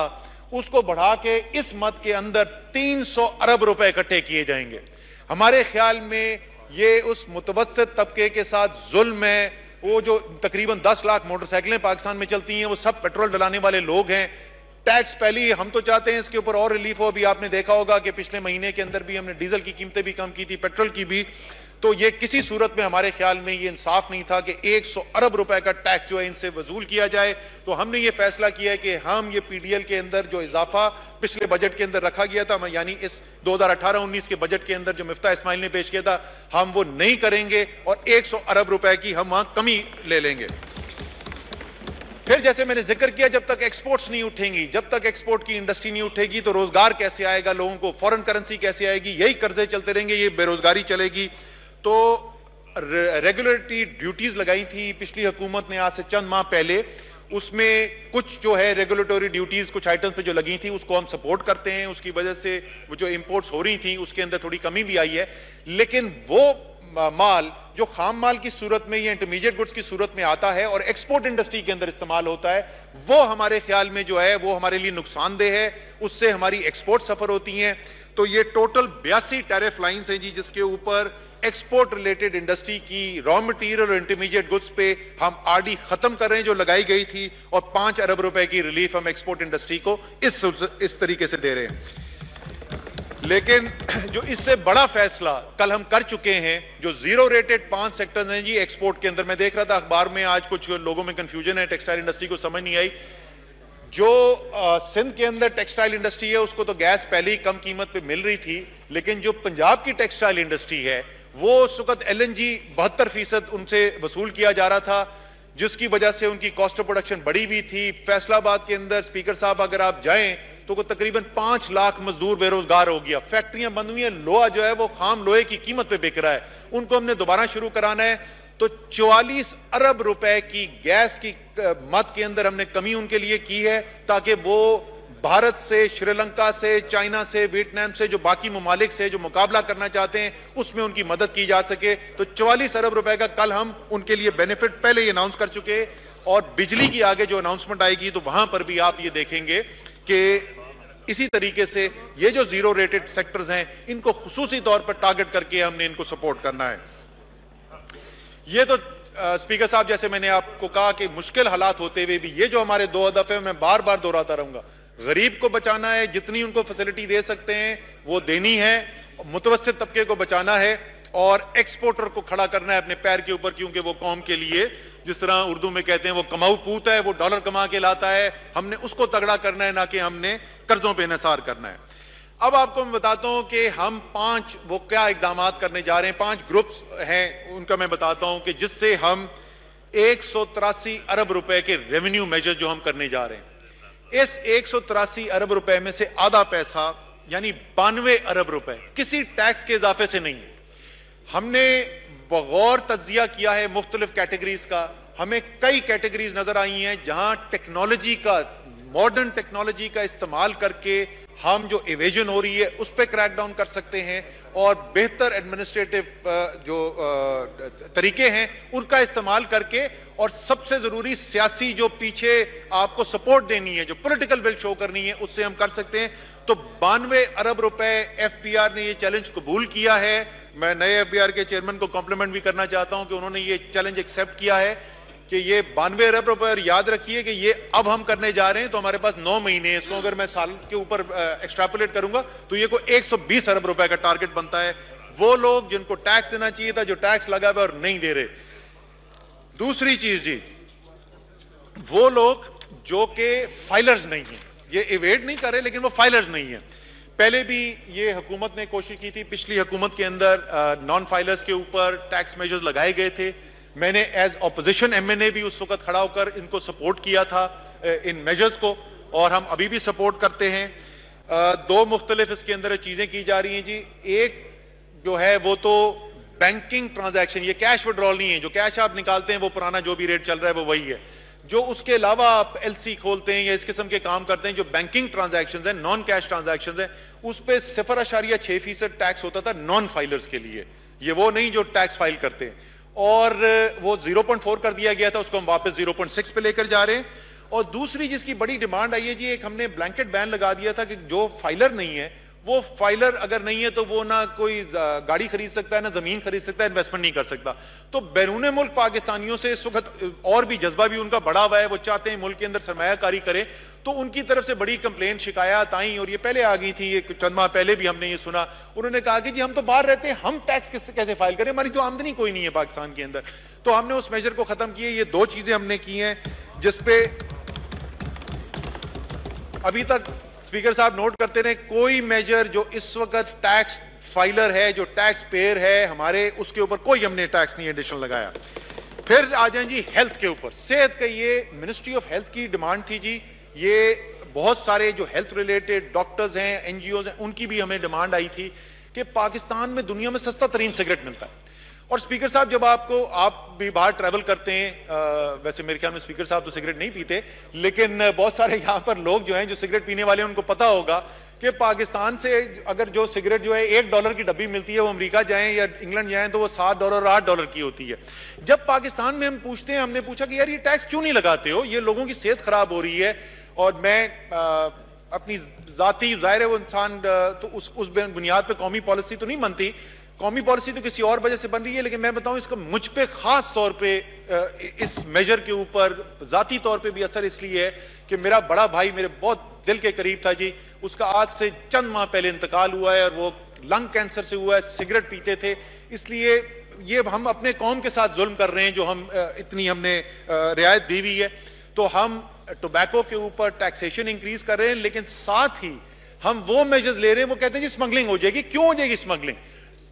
उसको बढ़ा के इस मद के अंदर 300 अरब रुपए इकट्ठे किए जाएंगे। हमारे ख्याल में ये उस मुतवस्सित तबके के साथ जुल्म है। वो जो तकरीबन 10 लाख मोटरसाइकिलें पाकिस्तान में चलती हैं वो सब पेट्रोल डलाने वाले लोग हैं। टैक्स पहले हम तो चाहते हैं इसके ऊपर और रिलीफ हो। अभी आपने देखा होगा कि पिछले महीने के अंदर भी हमने डीजल की कीमतें भी कम की थी, पेट्रोल की भी। तो ये किसी सूरत में हमारे ख्याल में ये इंसाफ नहीं था कि 100 अरब रुपए का टैक्स जो है इनसे वसूल किया जाए। तो हमने ये फैसला किया है कि हम ये PDL के अंदर जो इजाफा पिछले बजट के अंदर रखा गया था, यानी इस 2018-19 के बजट के अंदर जो मिफ्ता इस्माइल ने पेश किया था, हम वो नहीं करेंगे और 100 अरब रुपए की हम वहां कमी ले लेंगे। फिर जैसे मैंने जिक्र किया, जब तक एक्सपोर्ट्स नहीं उठेंगी, जब तक एक्सपोर्ट की इंडस्ट्री नहीं उठेगी तो रोजगार कैसे आएगा लोगों को, फॉरेन करेंसी कैसे आएगी, यही कर्जे चलते रहेंगे, ये बेरोजगारी चलेगी। तो रेगुलेटरी ड्यूटीज लगाई थी पिछली हुकूमत ने आज से चंद माह पहले, उसमें कुछ जो है रेगुलेटरी ड्यूटीज कुछ आइटम्स पे जो लगी थी उसको हम सपोर्ट करते हैं। उसकी वजह से वो जो इंपोर्ट्स हो रही थी उसके अंदर थोड़ी कमी भी आई है। लेकिन वो माल जो खाम माल की सूरत में या इंटरमीडिएट गुड्स की सूरत में आता है और एक्सपोर्ट इंडस्ट्री के अंदर इस्तेमाल होता है, वो हमारे ख्याल में जो है वो हमारे लिए नुकसानदेह है, उससे हमारी एक्सपोर्ट सफर होती हैं। तो ये टोटल 82 टैरिफ लाइन्स हैं जी, जिसके ऊपर एक्सपोर्ट रिलेटेड इंडस्ट्री की रॉ मटेरियल और इंटरमीडिएट गुड्स पे हम आरडी खत्म कर रहे हैं जो लगाई गई थी, और 5 अरब रुपए की रिलीफ हम एक्सपोर्ट इंडस्ट्री को इस तरीके से दे रहे हैं। लेकिन जो इससे बड़ा फैसला कल हम कर चुके हैं, जो जीरो रेटेड 5 सेक्टर्स हैं जी एक्सपोर्ट के अंदर, मैं देख रहा था अखबार में आज कुछ लोगों में कंफ्यूजन है, टेक्सटाइल इंडस्ट्री को समझ नहीं आई। जो सिंध के अंदर टेक्सटाइल इंडस्ट्री है उसको तो गैस पहले ही कम कीमत पे मिल रही थी, लेकिन जो पंजाब की टेक्सटाइल इंडस्ट्री है वो उस वक्त एलएनजी 72% उनसे वसूल किया जा रहा था, जिसकी वजह से उनकी कॉस्ट ऑफ प्रोडक्शन बढ़ी भी थी। फैसलाबाद के अंदर स्पीकर साहब अगर आप जाएं तो तकरीबन 5 लाख मजदूर बेरोजगार हो गया, फैक्ट्रियां बंद हुई हैं, लोहा जो है वो खाम लोहे की कीमत पे बिक रहा है, उनको हमने दोबारा शुरू कराना है। तो 44 अरब रुपए की गैस की मद के अंदर हमने कमी उनके लिए की है, ताकि वो भारत से, श्रीलंका से, चाइना से, वियतनाम से, जो बाकी ममालिक से जो मुकाबला करना चाहते हैं उसमें उनकी मदद की जा सके। तो 44 अरब रुपए का कल हम उनके लिए बेनिफिट पहले ही अनाउंस कर चुके हैं, और बिजली की आगे जो अनाउंसमेंट आएगी तो वहां पर भी आप ये देखेंगे कि इसी तरीके से ये जो जीरो रेटेड सेक्टर्स हैं इनको खुसूसी तौर पर टारगेट करके हमने इनको सपोर्ट करना है। ये तो स्पीकर साहब, जैसे मैंने आपको कहा कि मुश्किल हालात होते हुए भी ये जो हमारे 2 हदफ है मैं बार बार दोहराता रहूंगा, गरीब को बचाना है, जितनी उनको फैसिलिटी दे सकते हैं वो देनी है, मुतवस्सित तबके को बचाना है, और एक्सपोर्टर को खड़ा करना है अपने पैर के ऊपर, क्योंकि वो कौम के लिए, जिस तरह उर्दू में कहते हैं, वो कमाऊ पूत है, वो डॉलर कमा के लाता है, हमने उसको तगड़ा करना है, ना कि हमने कर्जों पे इन्हिसार करना है। अब आपको मैं बताता हूं कि हम 5 वो क्या इकदाम करने जा रहे हैं, 5 ग्रुप्स हैं उनका मैं बताता हूं कि जिससे हम 183 अरब रुपए के रेवेन्यू मेजर जो हम करने जा रहे हैं, इस 183 अरब रुपए में से आधा पैसा यानी 92 अरब रुपए किसी टैक्स के इजाफे से नहीं है। हमने बगौर तज्जिया किया है मुख्तलिफ कैटेगरीज का, हमें कई कैटेगरीज नजर आई हैं जहां टेक्नोलॉजी का, मॉडर्न टेक्नोलॉजी का इस्तेमाल करके हम जो इवेजन हो रही है उस पर क्रैकडाउन कर सकते हैं, और बेहतर एडमिनिस्ट्रेटिव जो तरीके हैं उनका इस्तेमाल करके, और सबसे जरूरी सियासी जो पीछे आपको सपोर्ट देनी है, जो पॉलिटिकल विल शो करनी है, उससे हम कर सकते हैं। तो 92 अरब रुपए एफपीआर ने ये चैलेंज कबूल किया है। मैं नए एफपीआर के चेयरमैन को कॉम्प्लीमेंट भी करना चाहता हूं कि उन्होंने ये चैलेंज एक्सेप्ट किया है कि ये 92 अरब रुपए, और याद रखिए कि ये अब हम करने जा रहे हैं तो हमारे पास 9 महीने हैं, इसको अगर मैं साल के ऊपर एक्सट्रापोलेट करूंगा तो ये कोई 120 अरब रुपए का टारगेट बनता है। वो लोग जिनको टैक्स देना चाहिए था, जो टैक्स लगा हुआ और नहीं दे रहे। दूसरी चीज जी, वो लोग जो कि फाइलर्स नहीं है, ये इवेड नहीं कर रहे लेकिन वो फाइलर्स नहीं है। पहले भी ये हुकूमत ने कोशिश की थी, पिछली हुकूमत के अंदर नॉन फाइलर्स के ऊपर टैक्स मेजर्स लगाए गए थे। मैंने एज ऑपोजिशन एमएनए भी उस वक्त खड़ा होकर इनको सपोर्ट किया था इन मेजर्स को, और हम अभी भी सपोर्ट करते हैं। 2 मुख्तलिफ इसके अंदर चीजें की जा रही हैं जी। एक जो है वो तो बैंकिंग ट्रांजैक्शन, ये कैश विड्रॉल नहीं है, जो कैश आप निकालते हैं वो पुराना जो भी रेट चल रहा है वो वही है। जो उसके अलावा आप एलसी खोलते हैं या इस किस्म के काम करते हैं, जो बैंकिंग ट्रांजैक्शंस हैं, नॉन कैश ट्रांजैक्शंस हैं, उस पे 0.6% टैक्स होता था नॉन फाइलर्स के लिए, ये वो नहीं जो टैक्स फाइल करते हैं, और वो 0.4 कर दिया गया था, उसको हम वापस 0.6 पे लेकर जा रहे हैं। और दूसरी जिसकी बड़ी डिमांड आई है जी, एक हमने ब्लैंकेट बैन लगा दिया था कि जो फाइलर नहीं है, वो फाइलर अगर नहीं है तो वो ना कोई गाड़ी खरीद सकता है, ना जमीन खरीद सकता है, इन्वेस्टमेंट नहीं कर सकता। तो बैरून मुल्क पाकिस्तानियों से इस वक्त और भी जज्बा भी उनका बढ़ा हुआ है, वो चाहते हैं मुल्क के अंदर सरमायाकारी करें। तो उनकी तरफ से बड़ी कंप्लेंट, शिकायत आई, और ये पहले आ गई थी, एक चंद माह पहले भी हमने ये सुना। उन्होंने कहा कि जी हम तो बाहर रहते हैं, हम टैक्स कैसे फाइल करें, हमारी तो आमदनी कोई नहीं है पाकिस्तान के अंदर। तो हमने उस मेजर को खत्म किए। ये 2 चीजें हमने की हैं जिसपे अभी तक स्पीकर साहब नोट करते रहे, कोई मेजर जो इस वक्त टैक्स फाइलर है, जो टैक्स पेयर है हमारे, उसके ऊपर कोई हमने टैक्स नहीं एडिशनल लगाया। फिर आ जाए जी हेल्थ के ऊपर, सेहत का, ये मिनिस्ट्री ऑफ हेल्थ की डिमांड थी जी। ये बहुत सारे जो हेल्थ रिलेटेड डॉक्टर्स हैं, एनजीओज हैं, उनकी भी हमें डिमांड आई थी कि पाकिस्तान में दुनिया में सस्ता तरीन सिगरेट मिलता है। और स्पीकर साहब, जब आप भी बाहर ट्रैवल करते हैं, वैसे मेरे ख्याल में स्पीकर साहब तो सिगरेट नहीं पीते, लेकिन बहुत सारे यहां पर लोग जो हैं जो सिगरेट पीने वाले हैं, उनको पता होगा कि पाकिस्तान से अगर जो सिगरेट जो है $1 की डब्बी मिलती है, वो अमेरिका जाएं या इंग्लैंड जाएं तो वो $7 और $8 की होती है। जब पाकिस्तान में हम पूछते हैं, हमने पूछा कि यार ये टैक्स क्यों नहीं लगाते हो, ये लोगों की सेहत खराब हो रही है। और मैं अपनी जाती, जाहिर है वो इंसान तो उस बुनियाद पे कौमी पॉलिसी तो नहीं बनती, कौमी पॉलिसी तो किसी और वजह से बन रही है, लेकिन मैं बताऊं इसका मुझ पे खास तौर पे इस मेजर के ऊपर जाती तौर पे भी असर इसलिए है कि मेरा बड़ा भाई मेरे बहुत दिल के करीब था जी, उसका आज से चंद माह पहले इंतकाल हुआ है और वो लंग कैंसर से हुआ है, सिगरेट पीते थे। इसलिए ये हम अपने कौम के साथ जुल्म कर रहे हैं जो हम इतनी हमने रियायत दी हुई है। तो हम टोबैको के ऊपर टैक्सेशन इंक्रीज कर रहे हैं, लेकिन साथ ही हम वो मेजर्स ले रहे हैं, वो कहते हैं जी स्मगलिंग हो जाएगी। क्यों हो जाएगी स्मगलिंग?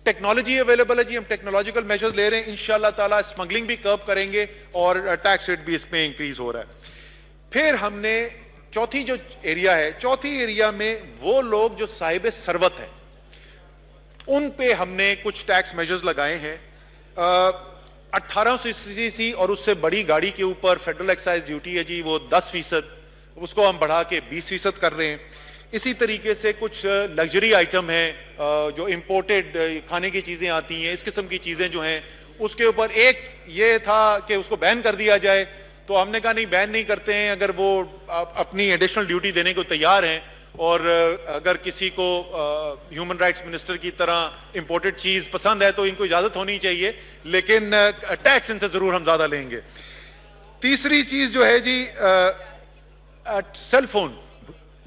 टेक्नोलॉजी अवेलेबल है जी, हम टेक्नोलॉजिकल मेजर्स ले रहे हैं, इंशाल्लाह ताला स्मगलिंग भी कर्व करेंगे और टैक्स रेट भी इसमें इंक्रीज हो रहा है। फिर हमने चौथी जो एरिया है, चौथी एरिया में वो लोग जो साहिब सरवत है उन पे हमने कुछ टैक्स मेजर्स लगाए हैं। 1800 सीसी और उससे बड़ी गाड़ी के ऊपर फेडरल एक्साइज ड्यूटी है जी, वो 10%, उसको हम बढ़ा के 20% कर रहे हैं। इसी तरीके से कुछ लग्जरी आइटम हैं जो इंपोर्टेड खाने की चीजें आती हैं, इस किस्म की चीजें जो हैं उसके ऊपर एक ये था कि उसको बैन कर दिया जाए, तो हमने कहा नहीं बैन नहीं करते हैं। अगर वो अपनी एडिशनल ड्यूटी देने को तैयार हैं और अगर किसी को ह्यूमन राइट्स मिनिस्टर की तरह इंपोर्टेड चीज पसंद है तो इनको इजाजत होनी चाहिए, लेकिन टैक्स इनसे जरूर हम ज्यादा लेंगे। तीसरी चीज जो है जी सेल फोन,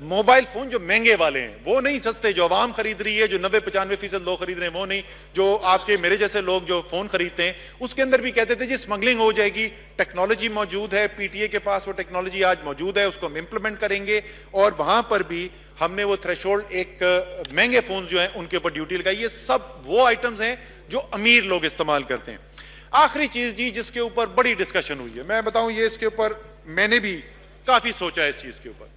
मोबाइल फोन जो महंगे वाले हैं, वो नहीं सस्ते जो आवाम खरीद रही है, जो 90-95% लोग खरीद रहे हैं, वो नहीं, जो आपके मेरे जैसे लोग जो फोन खरीदते हैं, उसके अंदर भी कहते थे जी स्मगलिंग हो जाएगी। टेक्नोलॉजी मौजूद है, पीटीए के पास वो टेक्नोलॉजी आज मौजूद है, उसको हम इंप्लीमेंट करेंगे और वहां पर भी हमने वो थ्रेशोल्ड एक महंगे फोन जो हैं उनके ऊपर ड्यूटी लगाई। ये सब वो आइटम्स हैं जो अमीर लोग इस्तेमाल करते हैं। आखिरी चीज जी जिसके ऊपर बड़ी डिस्कशन हुई है, मैं बताऊं ये इसके ऊपर मैंने भी काफी सोचा है इस चीज के ऊपर।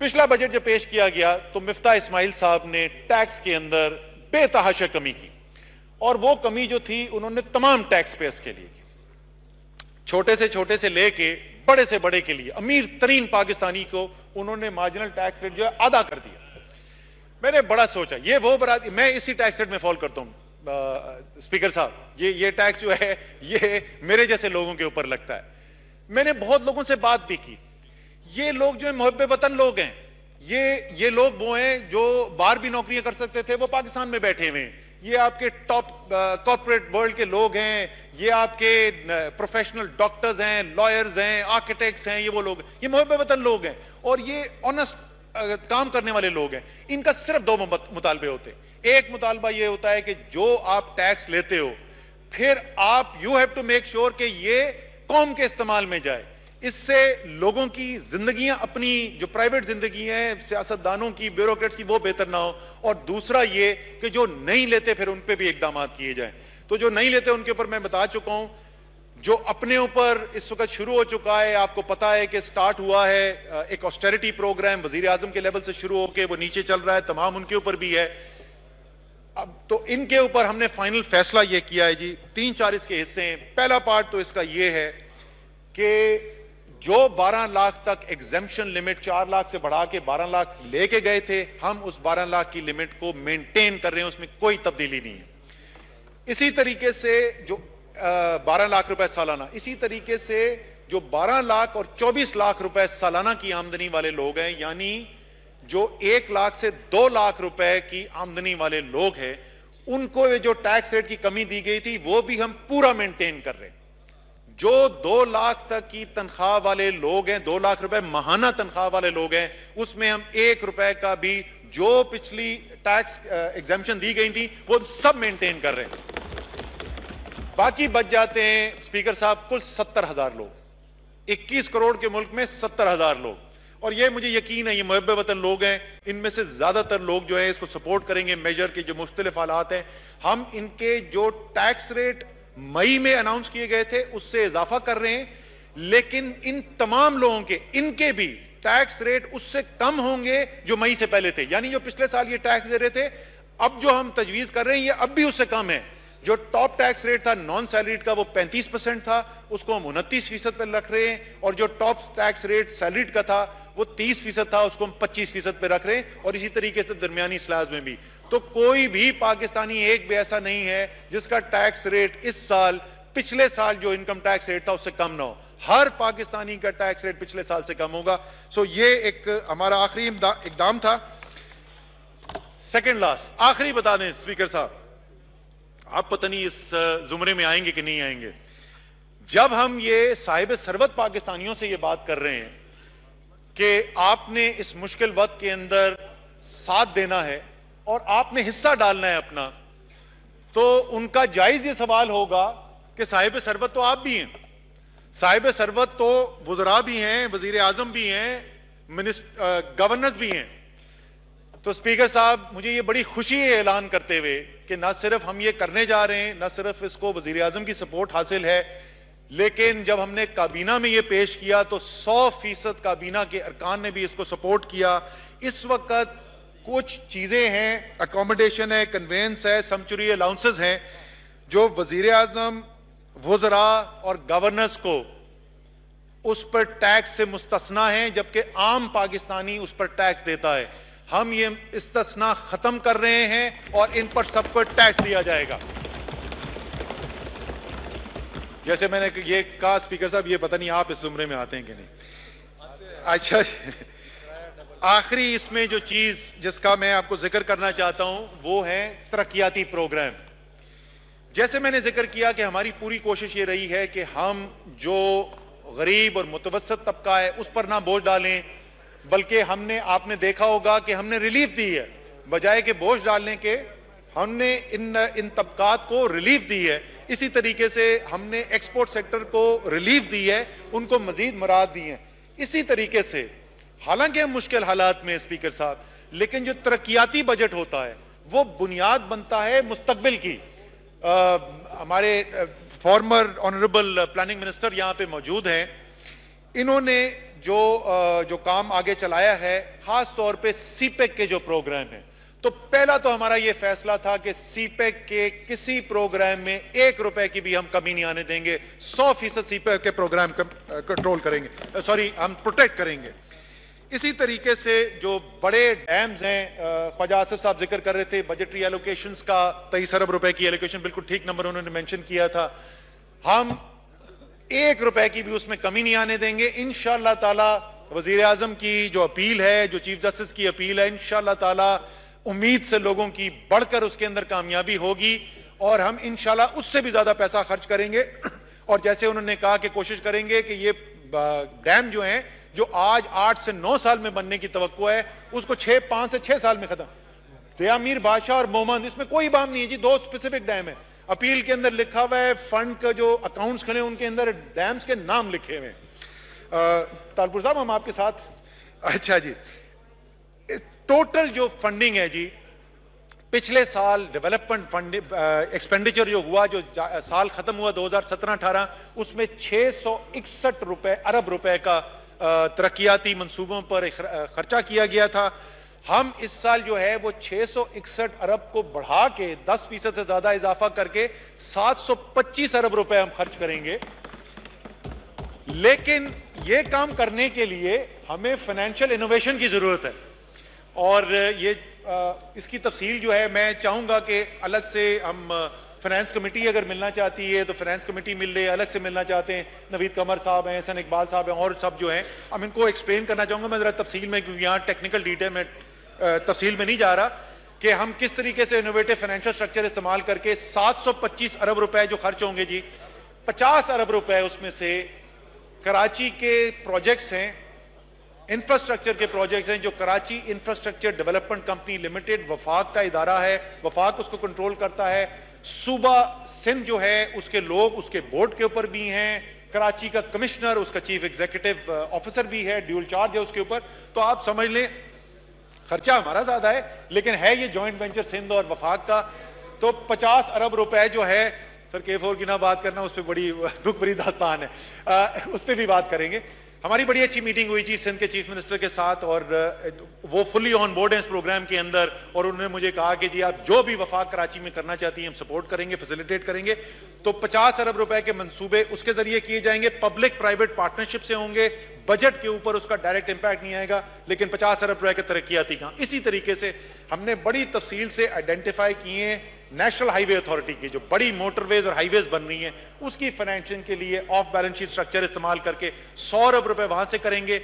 पिछला बजट जब पेश किया गया तो मिफ्ता इस्माइल साहब ने टैक्स के अंदर बेतहाशा कमी की, और वो कमी जो थी उन्होंने तमाम टैक्स पेयर्स के लिए की, छोटे से लेके बड़े से बड़े के लिए, अमीर तरीन पाकिस्तानी को उन्होंने मार्जिनल टैक्स रेट जो है आधा कर दिया। मैंने बड़ा सोचा ये वो बरात, मैं इसी टैक्स रेट में फॉल करता हूं स्पीकर साहब, ये टैक्स जो है ये मेरे जैसे लोगों के ऊपर लगता है। मैंने बहुत लोगों से बात भी की, ये लोग जो है मुहब्बे वतन लोग हैं, ये लोग वो हैं जो बाहर भी नौकरियां कर सकते थे, वो पाकिस्तान में बैठे हुए हैं। ये आपके टॉप कॉर्पोरेट वर्ल्ड के लोग हैं, ये आपके प्रोफेशनल डॉक्टर्स हैं, लॉयर्स हैं, आर्किटेक्ट्स हैं, ये वो लोग, ये मुहब्बे वतन लोग हैं और ये ऑनेस्ट काम करने वाले लोग हैं। इनका सिर्फ दो मुतालबे होते हैं। एक मुतालबा ये होता है कि जो आप टैक्स लेते हो फिर आप you have to make sure कि ये कौम के इस्तेमाल में जाए, इससे लोगों की जिंदगियां, अपनी जो प्राइवेट जिंदगी है सियासतदानों की, ब्यूरोक्रेट्स की, वो बेहतर ना हो। और दूसरा ये कि जो नहीं लेते फिर उन पे भी इकदाम किए जाएं। तो जो नहीं लेते उनके ऊपर मैं बता चुका हूं, जो अपने ऊपर इस वक्त शुरू हो चुका है, आपको पता है कि स्टार्ट हुआ है एक ऑस्टेरिटी प्रोग्राम वजीर आजम के लेवल से शुरू होकर वो नीचे चल रहा है, तमाम उनके ऊपर भी है। अब तो इनके ऊपर हमने फाइनल फैसला यह किया है जी, 3-4 इसके हिस्से हैं। पहला पार्ट तो इसका यह है कि जो 12 लाख तक एग्जेम्पशन लिमिट 4 लाख से बढ़ा के 12 लाख लेके गए थे, हम उस 12 लाख की लिमिट को मेंटेन कर रहे हैं, उसमें कोई तब्दीली नहीं है। इसी तरीके से जो 12 लाख रुपए सालाना, इसी तरीके से जो 12 लाख और 24 लाख रुपए सालाना की आमदनी वाले लोग हैं, यानी जो 1 लाख से 2 लाख रुपए की आमदनी वाले लोग हैं, उनको जो टैक्स रेट की कमी दी गई थी वो भी हम पूरा मेंटेन कर रहे हैं। जो 2 लाख तक की तनख्वाह वाले लोग हैं, 2 लाख रुपए माहाना तनख्वाह वाले लोग हैं, उसमें हम 1 रुपए का भी जो पिछली टैक्स एग्जेम्पशन दी गई थी वो सब मेंटेन कर रहे हैं। बाकी बच जाते हैं स्पीकर साहब कुल 70,000 लोग, 21 करोड़ के मुल्क में 70,000 लोग, और ये मुझे यकीन है ये मुहब्बे वतन लोग हैं, इनमें से ज्यादातर लोग जो है इसको सपोर्ट करेंगे। मेजर के जो मुख्तलिफ हालात हैं, हम इनके जो टैक्स रेट मई में अनाउंस किए गए थे उससे इजाफा कर रहे हैं, लेकिन इन तमाम लोगों के इनके भी टैक्स रेट उससे कम होंगे जो मई से पहले थे। यानी जो पिछले साल ये टैक्स दे रहे थे, अब जो हम तजवीज कर रहे हैं ये अब भी उससे कम है। जो टॉप टैक्स रेट था नॉन सैलरीड का वो 35% था, उसको हम 29% पर रख रहे हैं, और जो टॉप टैक्स रेट सैलरीड का था वो 30% था, उसको हम 25% पर रख रहे हैं, और इसी तरीके से दरमियानी स्लैब में भी। तो कोई भी पाकिस्तानी एक भी ऐसा नहीं है जिसका टैक्स रेट इस साल पिछले साल जो इनकम टैक्स रेट था उससे कम ना हो। हर पाकिस्तानी का टैक्स रेट पिछले साल से कम होगा। सो ये एक हमारा आखिरी इकदाम था। सेकंड लास्ट आखिरी बता दें स्पीकर साहब, आप पता नहीं इस जुमरे में आएंगे कि नहीं आएंगे। जब हम ये साहिब सरवत पाकिस्तानियों से ये बात कर रहे हैं कि आपने इस मुश्किल वक्त के अंदर साथ देना है और आपने हिस्सा डालना है अपना, तो उनका जायज ये सवाल होगा कि साहिब सरवत तो आप भी हैं, साहिब सरवत तो वुज़रा भी हैं, वजीर आजम भी हैं, गवर्नर्स भी हैं। तो स्पीकर साहब, मुझे ये बड़ी खुशी है ऐलान करते हुए कि न सिर्फ हम ये करने जा रहे हैं, न सिर्फ इसको वजीर आजम की सपोर्ट हासिल है, लेकिन जब हमने काबीना में ये पेश किया तो 100% काबीना के अरकान ने भी इसको सपोर्ट किया। इस वक्त कुछ चीजें हैं, अकोमोडेशन है, कन्वेंस है, सैंक्चुरी अलाउंसेस हैं, जो वजीर आजम, वुज़रा और गवर्नर्स को उस पर टैक्स से मुस्तस्ना है, जबकि आम पाकिस्तानी उस पर टैक्स देता है। हम ये इस्तिस्ना खत्म कर रहे हैं और इन पर सब पर टैक्स दिया जाएगा। जैसे मैंने ये कहा स्पीकर साहब, ये पता नहीं आप इस उम्र में आते हैं कि नहीं। अच्छा, आखिरी इसमें जो चीज जिसका मैं आपको जिक्र करना चाहता हूं वो है तरक्याती प्रोग्राम। जैसे मैंने जिक्र किया कि हमारी पूरी कोशिश ये रही है कि हम जो गरीब और मुतवस्सित तबका है उस पर ना बोझ डालें, बल्कि आपने देखा होगा कि हमने रिलीफ दी है, बजाय के बोझ डालने के हमने इन तबकात को रिलीफ दी है। इसी तरीके से हमने एक्सपोर्ट सेक्टर को रिलीफ दी है, उनको मजीद मराद दी है। इसी तरीके से हालांकि हम मुश्किल हालात में स्पीकर साहब, लेकिन जो तरक्याती बजट होता है वो बुनियाद बनता है मुस्तकबिल की। हमारे फॉर्मर ऑनरेबल प्लानिंग मिनिस्टर यहां पे मौजूद हैं, इन्होंने जो काम आगे चलाया है, खास तौर पे सीपेक के जो प्रोग्राम है, तो पहला तो हमारा यह फैसला था कि सीपेक के किसी प्रोग्राम में 1 रुपए की भी हम कमी नहीं आने देंगे। 100% सीपेक के प्रोग्राम कंट्रोल करेंगे, हम प्रोटेक्ट करेंगे। इसी तरीके से जो बड़े डैम्स हैं, ख्वाजा आसिफ साहब जिक्र कर रहे थे बजटरी एलोकेशंस का, 23 अरब रुपए की एलोकेशन, बिल्कुल ठीक नंबर उन्होंने मेंशन किया था। हम 1 रुपए की भी उसमें कमी नहीं आने देंगे। इंशाअल्लाह ताला वजीर आजम की जो अपील है, जो चीफ जस्टिस की अपील है, इंशाअल्लाह ताला उम्मीद से लोगों की बढ़कर उसके अंदर कामयाबी होगी और हम इंशाअल्लाह उससे भी ज्यादा पैसा खर्च करेंगे। और जैसे उन्होंने कहा कि कोशिश करेंगे कि ये डैम जो हैं, जो आज 8 से 9 साल में बनने की तवक्को है, उसको 5 से 6 साल में खत्म। दया मीर बादशाह और मोहम्मद, इसमें कोई बात नहीं है जी, 2 स्पेसिफिक डैम है। अपील के अंदर लिखा हुआ है, फंड का जो अकाउंट्स खड़े उनके अंदर डैम्स के नाम लिखे हुए हैं। तालपुर साहब, हम आपके साथ। अच्छा जी, टोटल जो फंडिंग है जी, पिछले साल डेवलपमेंट फंड एक्सपेंडिचर जो हुआ, जो साल खत्म हुआ 2017-18, उसमें 661 अरब रुपए का तरक्याती मंसूबों पर खर्चा किया गया था। हम इस साल जो है वो 661 अरब को बढ़ा के 10% से ज्यादा इजाफा करके 725 अरब रुपए हम खर्च करेंगे। लेकिन यह काम करने के लिए हमें फाइनेंशियल इनोवेशन की जरूरत है और इसकी तफसील जो है मैं चाहूंगा कि अलग से हम फाइनेंस कमेटी अगर मिलना चाहती है तो फाइनेंस कमेटी मिल ले, अलग से मिलना चाहते हैं नवीद कमर साहब हैं, हसन इकबाल साहब हैं और सब जो हैं, हम इनको एक्सप्लेन करना चाहूंगा मैं जरा तफसील में, क्योंकि यहां टेक्निकल डिटेल में तफसील में नहीं जा रहा कि हम किस तरीके से इनोवेटिव फाइनेंशियल स्ट्रक्चर इस्तेमाल करके 725 अरब रुपए जो खर्च होंगे जी, 50 अरब रुपए उसमें से कराची के प्रोजेक्ट्स हैं, इंफ्रास्ट्रक्चर के प्रोजेक्ट हैं, जो Karachi infrastructure development company limited वफाक का इदारा है, वफाक उसको कंट्रोल करता है। सूबा सिंध जो है उसके लोग उसके बोर्ड के ऊपर भी हैं, कराची का कमिश्नर उसका चीफ एग्जीक्यूटिव ऑफिसर भी है, ड्यूल चार्ज है उसके ऊपर। तो आप समझ लें खर्चा हमारा ज्यादा है, लेकिन है ये जॉइंट वेंचर सिंध और वफाक का। तो 50 अरब रुपए जो है, सर K4 की ना बात करना, उस पर बड़ी दुख भरी दास्तान है, उस पर भी बात करेंगे। हमारी बड़ी अच्छी मीटिंग हुई जी सिंध के चीफ मिनिस्टर के साथ और वो फुल्ली ऑन बोर्ड है इस प्रोग्राम के अंदर और उन्होंने मुझे कहा कि जी आप जो भी वफाक कराची में करना चाहती हैं हम सपोर्ट करेंगे, फैसिलिटेट करेंगे। तो 50 अरब रुपए के मंसूबे उसके जरिए किए जाएंगे, पब्लिक प्राइवेट पार्टनरशिप से होंगे, बजट के ऊपर उसका डायरेक्ट इंपैक्ट नहीं आएगा, लेकिन 50 अरब रुपए के तरक्याती काम। इसी तरीके से हमने बड़ी तफसील से आइडेंटिफाई किए नेशनल हाईवे अथॉरिटी की जो बड़ी मोटरवेज और हाईवेज बन रही हैं, उसकी फाइनेंसिंग के लिए ऑफ बैलेंस शीट स्ट्रक्चर इस्तेमाल करके 100 अरब रुपए वहां से करेंगे,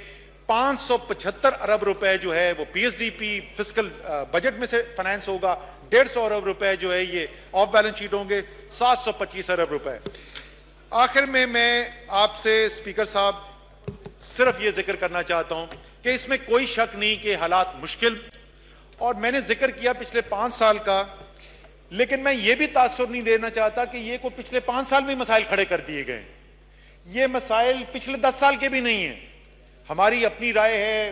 575 अरब रुपए जो है वो पीएसडीपी फिस्कल बजट में से फाइनेंस होगा, 150 अरब रुपए जो है ये ऑफ बैलेंस शीट होंगे, 725 अरब रुपए। आखिर में मैं आपसे स्पीकर साहब सिर्फ ये जिक्र करना चाहता हूं कि इसमें कोई शक नहीं कि हालात मुश्किल, और मैंने जिक्र किया पिछले 5 साल का, लेकिन मैं ये भी तासुर नहीं देना चाहता कि ये कोई पिछले 5 साल में मसाइल खड़े कर दिए गए। ये मसाइल पिछले 10 साल के भी नहीं है। हमारी अपनी राय है,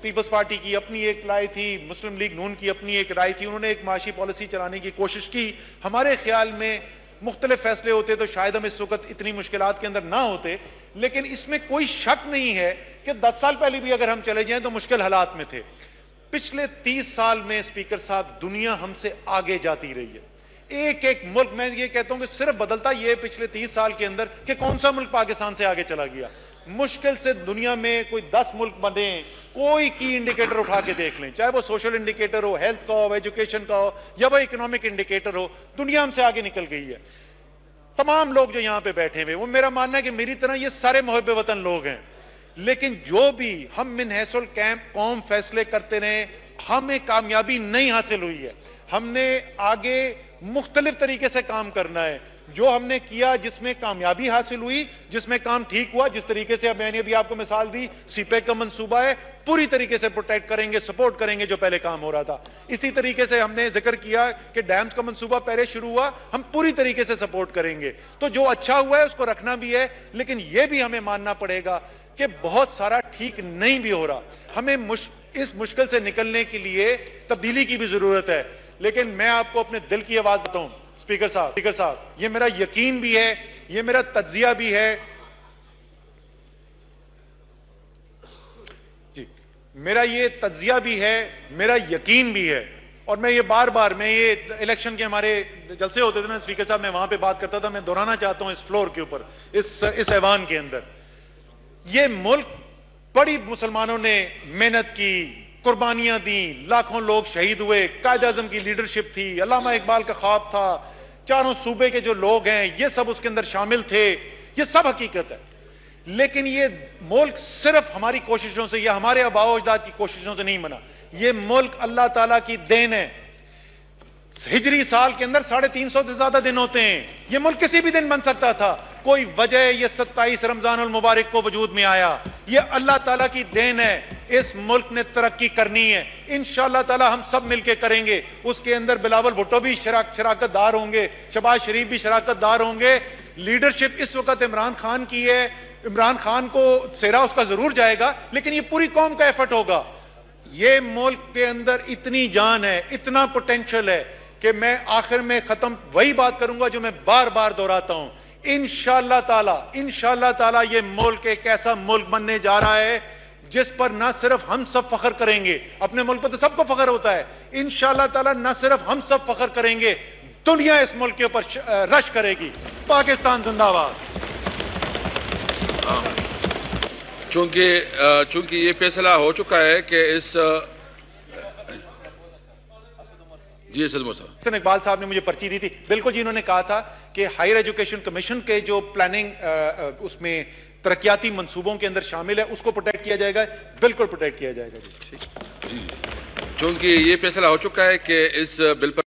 पीपल्स पार्टी की अपनी एक राय थी, मुस्लिम लीग नून की अपनी एक राय थी, उन्होंने एक माशी पॉलिसी चलाने की कोशिश की। हमारे ख्याल में मुख्तलिफ फैसले होते तो शायद हम इस वक्त इतनी मुश्किलात के अंदर ना होते, लेकिन इसमें कोई शक नहीं है कि 10 साल पहले भी अगर हम चले जाएं तो मुश्किल हालात में थे। पिछले 30 साल में स्पीकर साहब दुनिया हमसे आगे जाती रही है। एक एक मुल्क, मैं ये कहता हूं कि सिर्फ बदलता ये पिछले 30 साल के अंदर कि कौन सा मुल्क पाकिस्तान से आगे चला गया। मुश्किल से दुनिया में कोई 10 मुल्क बने, कोई की इंडिकेटर उठा के देख लें, चाहे वो सोशल इंडिकेटर हो, हेल्थ का हो, एजुकेशन का हो, या वो इकोनॉमिक इंडिकेटर हो, दुनिया हमसे आगे निकल गई है। तमाम लोग जो यहां पे बैठे हुए, वो मेरा मानना है कि मेरी तरह ये सारे मुहब्बे वतन लोग हैं, लेकिन जो भी हम मिन हैसुल कैंप कौम फैसले करते रहे, हमें कामयाबी नहीं हासिल हुई है। हमने आगे मुख्तलिफ तरीके से काम करना है। जो हमने किया, जिसमें कामयाबी हासिल हुई, जिसमें काम ठीक हुआ, जिस तरीके से अब मैंने भी आपको मिसाल दी, सीपेक का मंसूबा है, पूरी तरीके से प्रोटेक्ट करेंगे, सपोर्ट करेंगे जो पहले काम हो रहा था। इसी तरीके से हमने जिक्र किया कि डैम्स का मंसूबा पहले शुरू हुआ, हम पूरी तरीके से सपोर्ट करेंगे। तो जो अच्छा हुआ है उसको रखना भी है, लेकिन यह भी हमें मानना पड़ेगा कि बहुत सारा ठीक नहीं भी हो रहा। हमें इस मुश्किल से निकलने के लिए तब्दीली की भी जरूरत है। लेकिन मैं आपको अपने दिल की आवाज बताऊं स्पीकर साहब, ये मेरा यकीन भी है, ये मेरा तज्जिया भी है जी, मेरा ये तज्जिया भी है, मेरा यकीन भी है। और मैं ये बार बार, मैं ये इलेक्शन के हमारे जलसे होते थे ना स्पीकर साहब, मैं वहां पे बात करता था, मैं दोहराना चाहता हूं इस फ्लोर के ऊपर, इस ऐवान के अंदर, ये मुल्क बड़ी मुसलमानों ने मेहनत की, कुर्बानियां दी, लाखों लोग शहीद हुए, कायद आजम की लीडरशिप थी, अल्लामा इकबाल का ख्वाब था, चारों सूबे के जो लोग हैं ये सब उसके अंदर शामिल थे, ये सब हकीकत है। लेकिन ये मुल्क सिर्फ हमारी कोशिशों से या हमारे आबाओ अजदाद की कोशिशों से नहीं बना। ये मुल्क अल्लाह ताला की देन है। हिजरी साल के अंदर 350 से ज्यादा दिन होते हैं। यह मुल्क किसी भी दिन बन सकता था, कोई वजह ये 27 रमजान उल मुबारक को वजूद में आया। यह अल्लाह ताला की देन है। इस मुल्क ने तरक्की करनी है, इंशाअल्लाह ताला हम सब मिलकर करेंगे। उसके अंदर बिलावल भुट्टो भी शराकतदार होंगे, शहबाज शरीफ भी शराकतदार होंगे। लीडरशिप इस वक्त इमरान खान की है। इमरान खान को सेहरा उसका जरूर जाएगा, लेकिन यह पूरी कौम का एफर्ट होगा। यह मुल्क के अंदर इतनी जान है, इतना पोटेंशियल है कि मैं आखिर में खत्म वही बात करूंगा जो मैं बार बार दोहराता हूं। इंशाअल्लाह ताला ये मुल्क एक ऐसा मुल्क बनने जा रहा है जिस पर ना सिर्फ हम सब फख्र करेंगे, अपने मुल्क पर तो सबको फख्र होता है, इंशाअल्लाह ताला ना सिर्फ हम सब फख्र करेंगे, दुनिया इस मुल्क के ऊपर रश करेगी। पाकिस्तान जिंदाबाद। चूंकि ये फैसला हो चुका है कि इस जी हसन इकबाल साहब ने मुझे पर्ची दी थी, बिल्कुल जी, इन्होंने कहा था कि हायर एजुकेशन कमीशन के जो प्लानिंग उसमें तरक्याती मंसूबों के अंदर शामिल है, उसको प्रोटेक्ट किया जाएगा, बिल्कुल प्रोटेक्ट किया जाएगा जी। चूंकि ये फैसला हो चुका है कि इस बिल पर